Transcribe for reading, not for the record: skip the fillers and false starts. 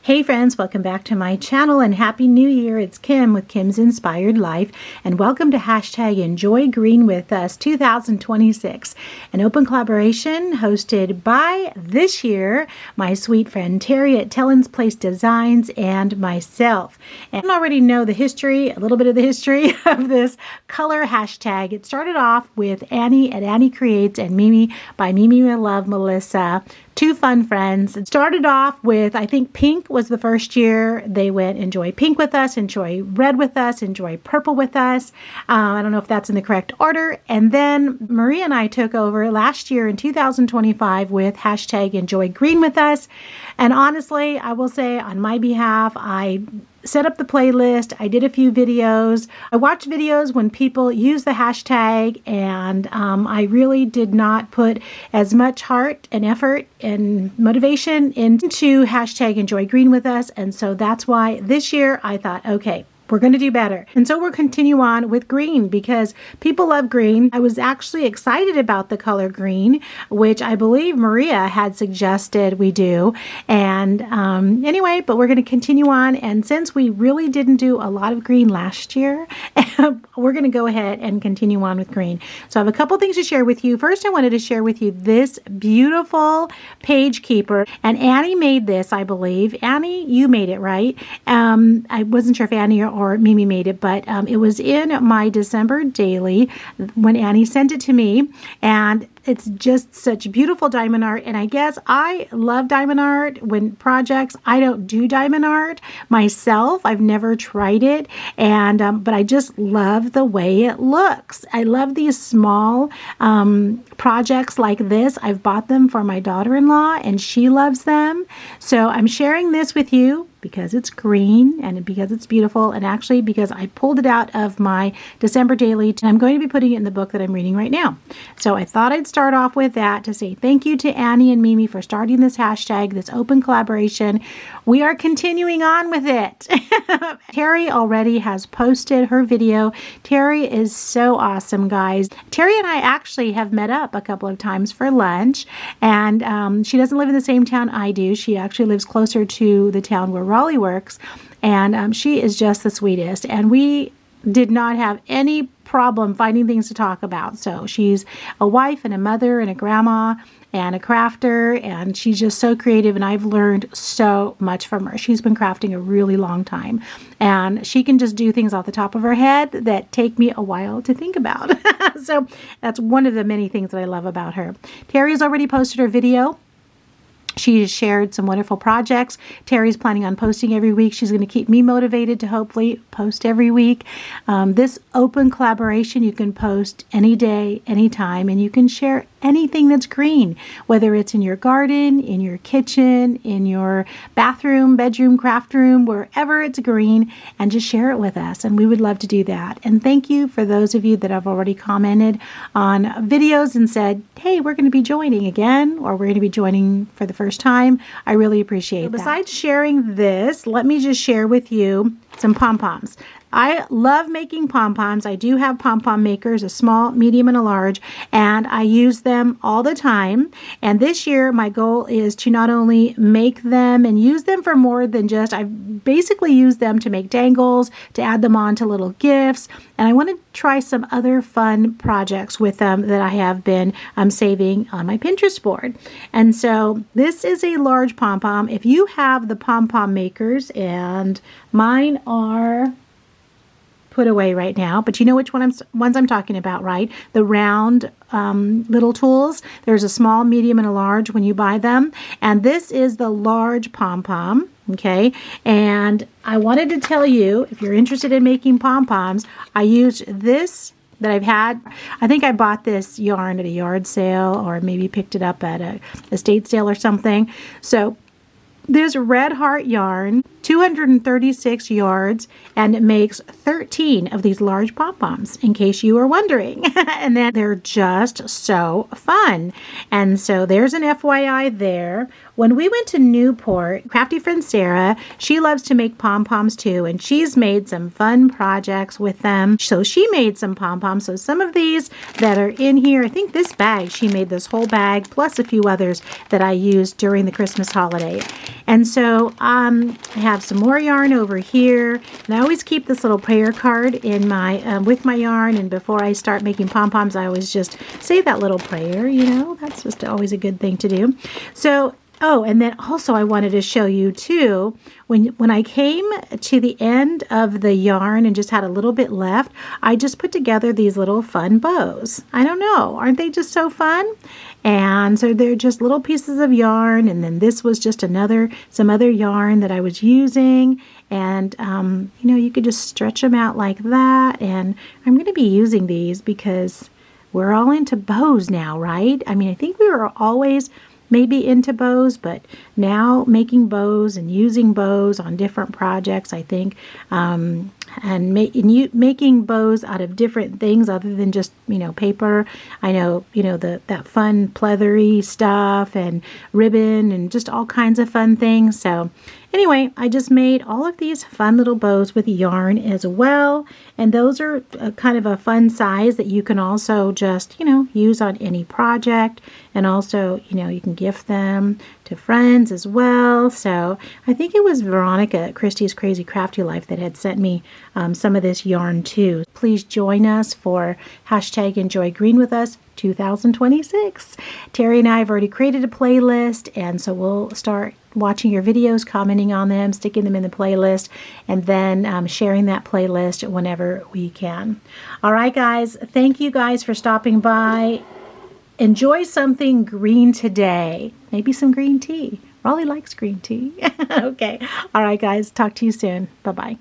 Hey friends, welcome back to my channel and Happy New Year. It's Kim with Kim's Inspired Life and welcome to hashtag Enjoy Green with Us 2026, an open collaboration hosted by this year my sweet friend Terry at Tellin's Place Designs and myself. And I already know the history, a little bit of the history of this color hashtag. It started off with Annie at Annie Creates and Mimi by Mimi Love Melissa. Two fun friends. It started off with, I think pink was the first year. They went enjoy pink with us, enjoy red with us, enjoy purple with us. I don't know if that's in the correct order. And then Maria and I took over last year in 2025 with hashtag enjoy green with us. And honestly, I will say on my behalf, I set up the playlist. I did a few videos. I watched videos when people use the hashtag, and I really did not put as much heart and effort and motivation into hashtag Enjoy Green with Us. And so that's why this year I thought, okay, we're going to do better. And so we'll continue on with green because people love green. I was actually excited about the color green, which I believe Maria had suggested we do. And anyway, but we're going to continue on. And since we really didn't do a lot of green last year, we're going to go ahead and continue on with green. So I have a couple things to share with you. First, I wanted to share with you this beautiful page keeper. And Annie made this, I believe. Annie, you made it, right? I wasn't sure if Annie or Mimi made it, but it was in my December daily when Annie sent it to me, and it's just such beautiful diamond art. And I guess I love diamond art when projects. I don't do diamond art myself. I've never tried it, and but I just love the way it looks. I love these small projects like this. I've bought them for my daughter-in-law and she loves them. So I'm sharing this with you because it's green and because it's beautiful, and actually because I pulled it out of my December daily, and I'm going to be putting it in the book that I'm reading right now. So I thought I'd start off with that to say thank you to Annie and Mimi for starting this hashtag, this open collaboration. We are continuing on with it. Terry already has posted her video. Terry is so awesome, guys. Terry and I actually have met up a couple of times for lunch, and she doesn't live in the same town I do. She actually lives closer to the town where Raleigh works, and she is just the sweetest, and we did not have any problem finding things to talk about. So she's a wife and a mother and a grandma and a crafter, and she's just so creative, and I've learned so much from her. She's been crafting a really long time, and she can just do things off the top of her head that take me a while to think about. So that's one of the many things that I love about her. Terry's already posted her video. She has shared some wonderful projects. Terry's planning on posting every week. She's going to keep me motivated to hopefully post every week. This open collaboration, you can post any day, anytime, and you can share anything that's green, whether it's in your garden, in your kitchen, in your bathroom, bedroom, craft room, wherever it's green, and just share it with us. And we would love to do that. And thank you for those of you that have already commented on videos and said, hey, we're going to be joining again, or we're going to be joining for the first time. I really appreciate that. Besides sharing this, let me just share with you some pom-poms. I love making pom-poms. I do have pom-pom makers, a small, medium, and a large, and I use them all the time. And this year, my goal is to not only make them and use them for more than just, I basically use them to make dangles, to add them on to little gifts, and I want to try some other fun projects with them that I have been saving on my Pinterest board. And so this is a large pom-pom. If you have the pom-pom makers, and mine are put away right now, but you know which ones I'm talking about, right? The round little tools. There's a small, medium, and a large when you buy them. And this is the large pom-pom, okay? And I wanted to tell you, if you're interested in making pom-poms, I used this that I've had. I think I bought this yarn at a yard sale, or maybe picked it up at a estate sale or something. So there's red heart yarn. 236 yards, and it makes 13 of these large pom-poms, in case you were wondering. And then they're just so fun. And so there's an FYI there. When we went to Newport, crafty friend Sarah, she loves to make pom-poms too, and she's made some fun projects with them. So she made some pom-poms. So some of these that are in here, I think this bag, she made this whole bag, plus a few others that I used during the Christmas holiday. And so I have some more yarn over here, and I always keep this little prayer card in my with my yarn, and before I start making pom-poms, I always just say that little prayer, you know, that's just always a good thing to do. So oh, and then also I wanted to show you too, when I came to the end of the yarn and just had a little bit left, I just put together these little fun bows. I don't know, aren't they just so fun? And so they're just little pieces of yarn, and then this was just some other yarn that I was using, and you know, you could just stretch them out like that, and I'm going to be using these because we're all into bows now, right? I mean, I think we were always maybe into bows, but now making bows and using bows on different projects, I think, and making bows out of different things other than just, you know, paper. I know, you know, that fun pleathery stuff and ribbon and just all kinds of fun things. So anyway, I just made all of these fun little bows with yarn as well. And those are kind of a fun size that you can also just, you know, use on any project. And also, you know, you can gift them to friends as well. So I think it was Veronica at Christy's Crazy Crafty Life that had sent me some of this yarn too. Please join us for hashtag Enjoy Green with Us 2026. Terry and I have already created a playlist, and so we'll start watching your videos, commenting on them, sticking them in the playlist, and then sharing that playlist whenever we can. All right, guys, thank you guys for stopping by. Enjoy something green today. Maybe some green tea. Raleigh likes green tea. Okay. All right, guys, talk to you soon. Bye-bye.